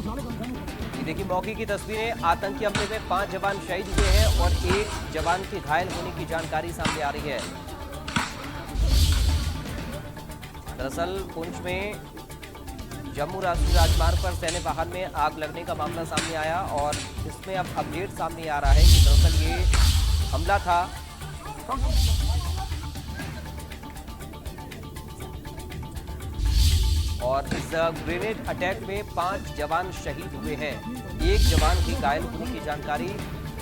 देखिए मौके की तस्वीरें। आतंकी हमले में 5 जवान शहीद हुए हैं और 1 जवान के घायल होने की जानकारी सामने आ रही है। दरअसल पुंछ में जम्मू राष्ट्रीय राजमार्ग पर सैन्य वाहन में आग लगने का मामला सामने आया और इसमें अब अपडेट सामने आ रहा है कि दरअसल ये हमला था और इस ग्रेनेड अटैक में 5 जवान शहीद हुए हैं। 1 जवान की घायल होने की जानकारी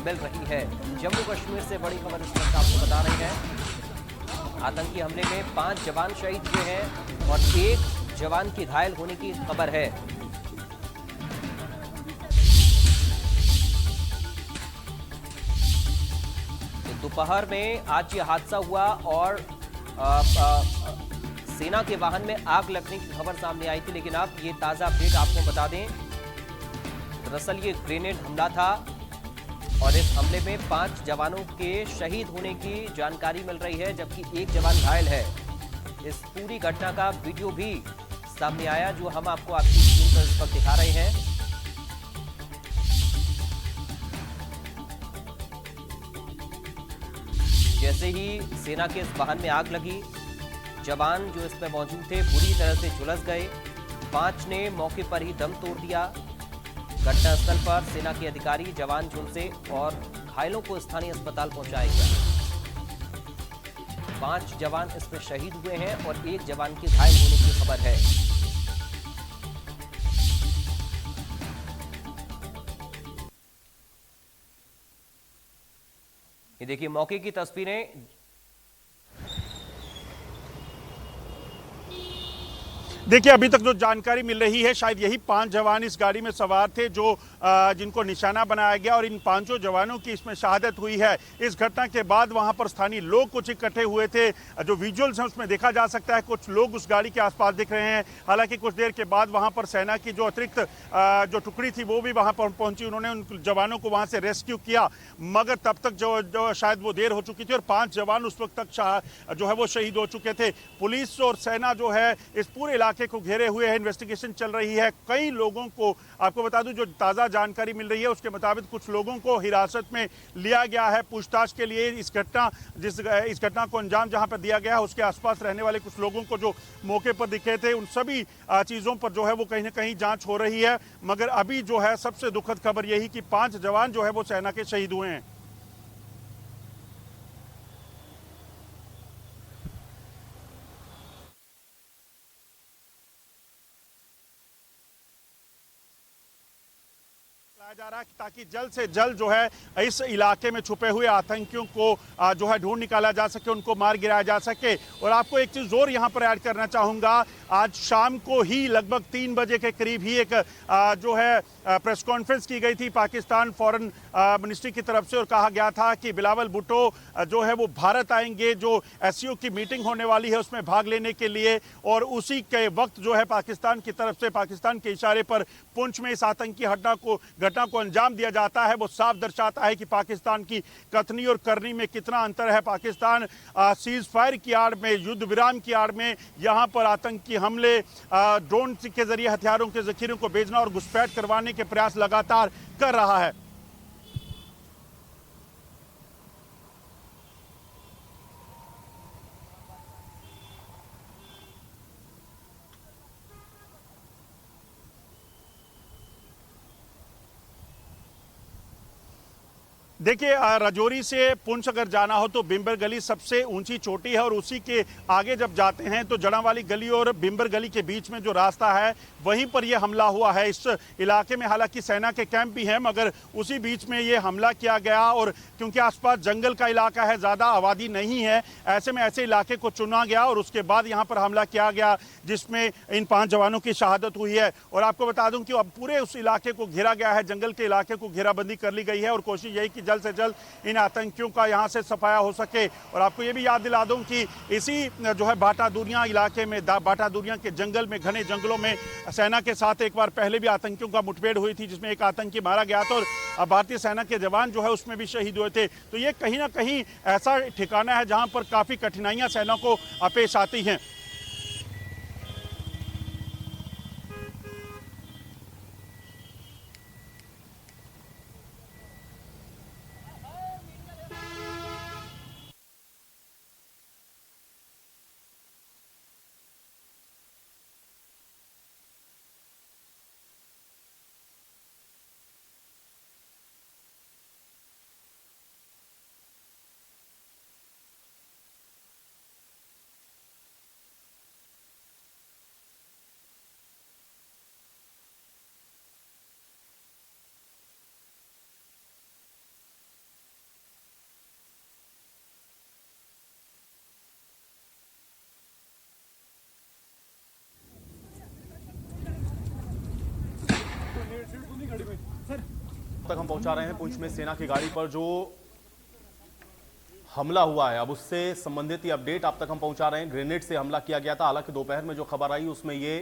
मिल रही है। जम्मू कश्मीर से बड़ी खबर इस वक्त आपको बता रहे हैं। आतंकी हमले में 5 जवान शहीद हुए हैं और 1 जवान की घायल होने की खबर है। तो दोपहर में आज ये हादसा हुआ और सेना के वाहन में आग लगने की खबर सामने आई थी, लेकिन अब ये ताजा अपडेट आपको बता दें। दरअसल ये ग्रेनेड हमला था और इस हमले में 5 जवानों के शहीद होने की जानकारी मिल रही है, जबकि 1 जवान घायल है। इस पूरी घटना का वीडियो भी सामने आया जो हम आपको आपकी स्क्रीन पर इस वक्त दिखा रहे हैं। जैसे ही सेना के इस वाहन में आग लगी, जवान जो इसमें मौजूद थे बुरी तरह से झुलस गए। 5 ने मौके पर ही दम तोड़ दिया। घटनास्थल पर सेना के अधिकारी जवान झुलसे और घायलों को स्थानीय अस्पताल पहुंचाया गया। 5 जवान इसमें शहीद हुए हैं और 1 जवान के घायल होने की खबर है। ये देखिए मौके की तस्वीरें। देखिए अभी तक जो जानकारी मिल रही है शायद यही 5 जवान इस गाड़ी में सवार थे जो जिनको निशाना बनाया गया और इन 5 जवानों की इसमें शहादत हुई है। इस घटना के बाद वहां पर स्थानीय लोग कुछ इकट्ठे हुए थे। जो विजुअल्स हैं उसमें देखा जा सकता है कुछ लोग उस गाड़ी के आसपास दिख रहे हैं। हालांकि कुछ देर के बाद वहां पर सेना की जो अतिरिक्त जो टुकड़ी थी वो भी वहां पर पहुंची। उन्होंने उन जवानों को वहां से रेस्क्यू किया, मगर तब तक जो शायद वो देर हो चुकी थी और 5 जवान उस वक्त तक जो है वो शहीद हो चुके थे। पुलिस और सेना जो है इस पूरे इलाके को घेरे हुए है। इन्वेस्टिगेशन चल रही है। कई लोगों को आपको बता दूं जो ताजा जानकारी मिल रही है उसके मुताबिक कुछ लोगों को हिरासत में लिया गया है पूछताछ के लिए। इस घटना को अंजाम जहां पर दिया गया है उसके आसपास रहने वाले कुछ लोगों को जो मौके पर दिखे थे उन सभी चीजों पर जो है वो कहीं ना कहीं जांच हो रही है। मगर अभी जो है सबसे दुखद खबर यही कि 5 जवान जो है वो सेना के शहीद हुए हैं। जा रहा है ताकि जल्द से जल्द जो है इस इलाके में छुपे हुए आतंकियों को जो है ढूंढ निकाला जा सके, उनको मार गिराया जा सके। और आपको एक चीज और यहां पर ऐड करना चाहूंगा, आज शाम को ही लगभग 3 बजे के करीब ही एक जो है प्रेस कॉन्फ्रेंस की गई थी पाकिस्तान फॉरेन मिनिस्ट्री की तरफ से और कहा गया था कि बिलावल भुट्टो जो है वो भारत आएंगे, जो SCO की मीटिंग होने वाली है उसमें भाग लेने के लिए। और उसी के वक्त जो है पाकिस्तान की तरफ से पाकिस्तान के इशारे पर पुंछ में इस आतंकी घटना को अंजाम दिया जाता है। वो साफ दर्शाता है कि पाकिस्तान की कथनी और करनी में कितना अंतर है। पाकिस्तान सीज फायर की आड़ में, युद्ध विराम की आड़ में यहां पर आतंकी हमले, ड्रोन के जरिए हथियारों के जखीरों को भेजना और घुसपैठ करवाने के प्रयास लगातार कर रहा है। देखिए राजौरी से पुंछ अगर जाना हो तो बिम्बर गली सबसे ऊंची चोटी है और उसी के आगे जब जाते हैं तो जड़ावाली गली और बिम्बर गली के बीच में जो रास्ता है वहीं पर यह हमला हुआ है। इस इलाके में हालांकि सेना के कैंप भी हैं मगर उसी बीच में ये हमला किया गया और क्योंकि आसपास जंगल का इलाका है, ज़्यादा आबादी नहीं है, ऐसे में ऐसे इलाके को चुना गया और उसके बाद यहाँ पर हमला किया गया जिसमें इन 5 जवानों की शहादत हुई है। और आपको बता दूं कि अब पूरे उस इलाके को घेरा गया है, जंगल के इलाके को घेराबंदी कर ली गई है और कोशिश यही कि जल्द से जल्द इन आतंकियों का यहां से सफाया हो सके। और आपको ये भी याद दिला दूं कि इसी जो है बाटा दुनिया इलाके में, बाटा दुनिया के जंगल में, घने जंगलों में सेना के साथ एक बार पहले भी आतंकियों का मुठभेड़ हुई थी जिसमें एक आतंकी मारा गया था और भारतीय सेना के जवान जो है उसमें भी शहीद हुए थे। तो ये कहीं ना कहीं ऐसा ठिकाना है जहां पर काफी कठिनाइयां सेना को पेश आती हैं। तक हम पहुंचा रहे हैं पुंछ में सेना की गाड़ी पर जो हमला हुआ है, अब उससे संबंधित ये अपडेट आप तक हम पहुंचा रहे हैं। ग्रेनेड से हमला किया गया था। हालांकि दोपहर में जो खबर आई उसमें ये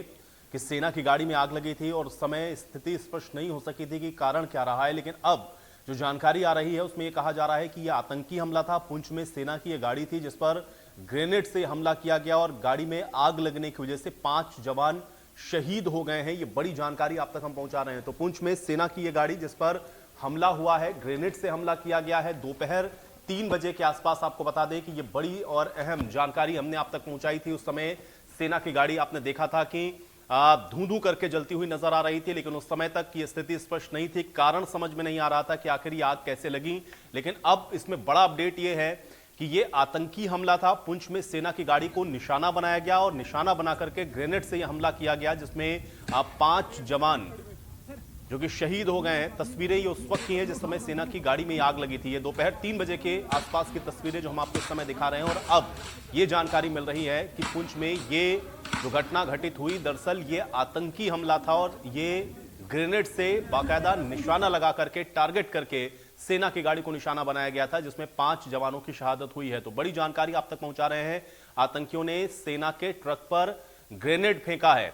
कि सेना की गाड़ी में आग लगी थी और उस समय स्थिति स्पष्ट नहीं हो सकी थी कि कारण क्या रहा है, लेकिन अब जो जानकारी आ रही है उसमें यह कहा जा रहा है कि यह आतंकी हमला था। पुंछ में सेना की यह गाड़ी थी जिस पर ग्रेनेड से हमला किया गया और गाड़ी में आग लगने की वजह से 5 जवान शहीद हो गए हैं। ये बड़ी जानकारी आप तक हम पहुंचा रहे हैं। तो पुंछ में सेना की यह गाड़ी जिस पर हमला हुआ है, ग्रेनेड से हमला किया गया है, दोपहर 3 बजे के आसपास। आपको बता दें कि यह बड़ी और अहम जानकारी हमने आप तक पहुंचाई थी। उस समय सेना की गाड़ी आपने देखा था कि धूं-धूं करके जलती हुई नजर आ रही थी, लेकिन उस समय तक की स्थिति स्पष्ट नहीं थी। कारण समझ में नहीं आ रहा था कि आखिर ये आग कैसे लगी। लेकिन अब इसमें बड़ा अपडेट ये है कि ये आतंकी हमला था। पुंछ में सेना की गाड़ी को निशाना बनाया गया और निशाना बना करके ग्रेनेड से यह हमला किया गया, जिसमें 5 जवान जो कि शहीद हो गए हैं। तस्वीरें ये उस वक्त की हैं जिस समय सेना की गाड़ी में आग लगी थी। ये दोपहर 3 बजे के आसपास की तस्वीरें जो हम आपको इस समय दिखा रहे हैं। और अब ये जानकारी मिल रही है कि पुंछ में ये जो घटना घटित हुई, दरअसल ये आतंकी हमला था और ये ग्रेनेड से बाकायदा निशाना लगा करके, टारगेट करके सेना की गाड़ी को निशाना बनाया गया था, जिसमें 5 जवानों की शहादत हुई है। तो बड़ी जानकारी आप तक पहुंचा रहे हैं। आतंकियों ने सेना के ट्रक पर ग्रेनेड फेंका है।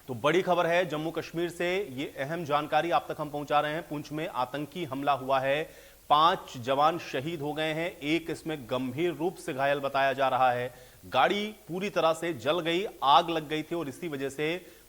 तो बड़ी खबर है जम्मू कश्मीर से, ये अहम जानकारी आप तक हम पहुंचा रहे हैं। पुंछ में आतंकी हमला हुआ है, 5 जवान शहीद हो गए हैं, एक इसमें गंभीर रूप से घायल बताया जा रहा है। गाड़ी पूरी तरह से जल गई, आग लग गई थी और इसी वजह से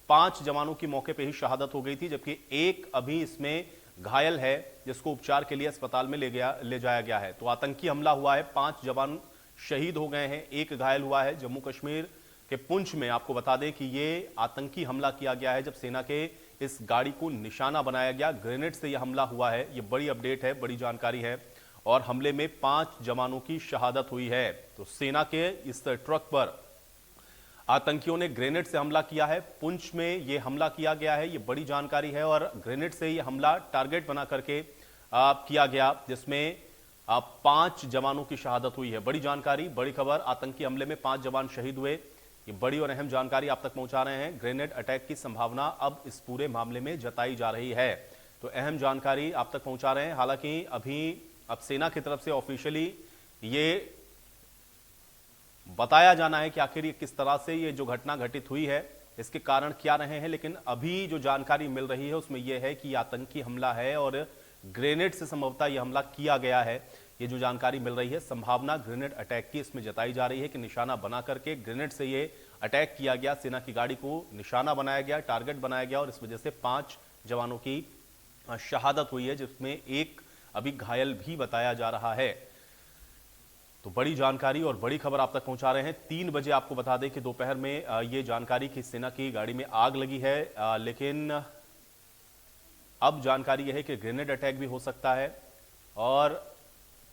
5 जवानों की मौके पर ही शहादत हो गई थी, जबकि एक अभी इसमें घायल है जिसको उपचार के लिए अस्पताल में ले जाया गया है। तो आतंकी हमला हुआ है, 5 जवान शहीद हो गए हैं, एक घायल हुआ है। जम्मू कश्मीर के पुंछ में आपको बता दें कि ये आतंकी हमला किया गया है जब सेना के इस गाड़ी को निशाना बनाया गया, ग्रेनेड से यह हमला हुआ है। ये बड़ी अपडेट है, बड़ी जानकारी है। और हमले में 5 जवानों की शहादत हुई है। तो सेना के इस ट्रक पर आतंकियों ने ग्रेनेड से हमला किया है, पुंछ में यह हमला किया गया है, ये बड़ी जानकारी है। और ग्रेनेड से यह हमला टारगेट बना करके किया गया, जिसमें 5 जवानों की शहादत हुई है। बड़ी जानकारी, बड़ी खबर। आतंकी हमले में 5 जवान शहीद हुए, ये बड़ी और अहम जानकारी आप तक पहुंचा रहे हैं। ग्रेनेड अटैक की संभावना अब इस पूरे मामले में जताई जा रही है। तो अहम जानकारी आप तक पहुंचा रहे हैं। हालांकि अभी अब सेना की तरफ से ऑफिशियली ये बताया जाना है कि आखिर ये किस तरह से ये जो घटना घटित हुई है, इसके कारण क्या रहे हैं। लेकिन अभी जो जानकारी मिल रही है उसमें यह है कि आतंकी हमला है और ग्रेनेड से संभवतः यह हमला किया गया है। ये जो जानकारी मिल रही है, संभावना ग्रेनेड अटैक की इसमें जताई जा रही है कि निशाना बना करके ग्रेनेड से ये अटैक किया गया, सेना की गाड़ी को निशाना बनाया गया, टारगेट बनाया गया और इस वजह से 5 जवानों की शहादत हुई है, जिसमें एक अभी घायल भी बताया जा रहा है। तो बड़ी जानकारी और बड़ी खबर आप तक पहुंचा रहे हैं। 3 बजे आपको बता दें कि दोपहर में ये जानकारी कि सेना की गाड़ी में आग लगी है, लेकिन अब जानकारी यह है कि ग्रेनेड अटैक भी हो सकता है। और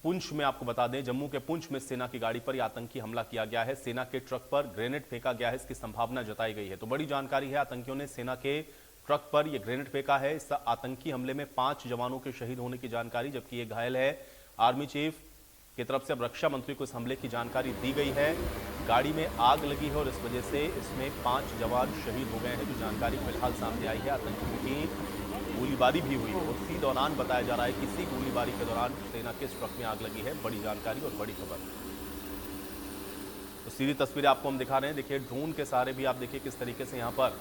पुंछ में आपको बता दें, जम्मू के पुंछ में सेना की गाड़ी पर यह आतंकी हमला किया गया है, सेना के ट्रक पर ग्रेनेड फेंका गया है, इसकी संभावना जताई गई है। तो बड़ी जानकारी है, आतंकियों ने सेना के ट्रक पर यह ग्रेनेड फेंका है। इस आतंकी हमले में 5 जवानों के शहीद होने की जानकारी, जबकि ये घायल है। आर्मी चीफ की तरफ से अब रक्षा मंत्री को इस हमले की जानकारी दी गई है। गाड़ी में आग लगी है और इस वजह से इसमें 5 जवान शहीद हो गए हैं, जो जानकारी फिलहाल सामने आई है। आतंकियों की गोलीबारी भी हुई और इसी दौरान बताया जा रहा है कि इसी गोलीबारी के दौरान सेना के ट्रक में आग लगी है। बड़ी जानकारी और बड़ी खबर। तो सीधी तस्वीरें आपको हम दिखा रहे हैं। देखिए ड्रोन के सहारे भी आप देखिए किस तरीके से यहाँ पर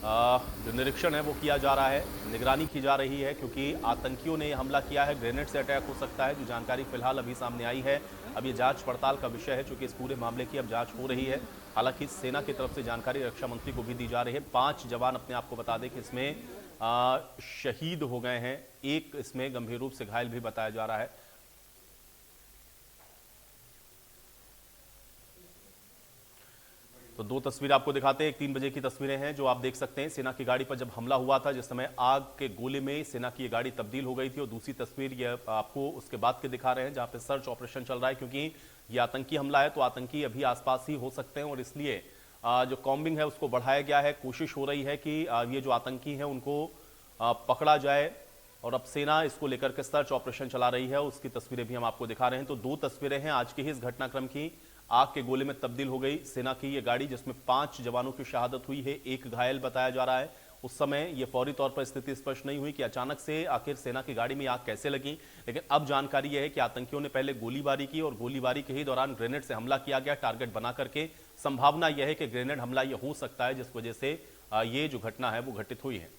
जो निरीक्षण है वो किया जा रहा है, निगरानी की जा रही है, क्योंकि आतंकियों ने हमला किया है, ग्रेनेड से अटैक हो सकता है। जो जानकारी फिलहाल अभी सामने आई है, अब ये जांच पड़ताल का विषय है, क्योंकि इस पूरे मामले की अब जांच हो रही है। हालांकि सेना की तरफ से जानकारी रक्षा मंत्री को भी दी जा रही है। 5 जवान अपने आप को बता दें कि इसमें शहीद हो गए हैं, एक इसमें गंभीर रूप से घायल भी बताया जा रहा है। तो 2 तस्वीरें आपको दिखाते हैं। एक 3 बजे की तस्वीरें हैं जो आप देख सकते हैं। सेना की गाड़ी पर जब हमला हुआ था, जिस समय आग के गोले में सेना की गाड़ी तब्दील हो गई थी। और दूसरी तस्वीर ये आपको उसके बाद के दिखा रहे हैं, जहां पे सर्च ऑपरेशन चल रहा है, क्योंकि ये आतंकी हमला है तो आतंकी अभी आसपास ही हो सकते हैं और इसलिए जो कॉम्बिंग है उसको बढ़ाया गया है। कोशिश हो रही है कि ये जो आतंकी हैं उनको पकड़ा जाए और अब सेना इसको लेकर के सर्च ऑपरेशन चला रही है। उसकी तस्वीरें भी हम आपको दिखा रहे हैं। तो 2 तस्वीरें हैं आज की ही इस घटनाक्रम की। आग के गोले में तब्दील हो गई सेना की ये गाड़ी, जिसमें 5 जवानों की शहादत हुई है, एक घायल बताया जा रहा है उस समय ये फौरी तौर पर स्थिति स्पष्ट नहीं हुई कि अचानक से आखिर सेना की गाड़ी में आग कैसे लगी। लेकिन अब जानकारी यह है कि आतंकियों ने पहले गोलीबारी की और गोलीबारी के ही दौरान ग्रेनेड से हमला किया गया, टारगेट बना करके। संभावना यह है कि ग्रेनेड हमला ये हो सकता है जिस वजह से ये जो घटना है वो घटित हुई है।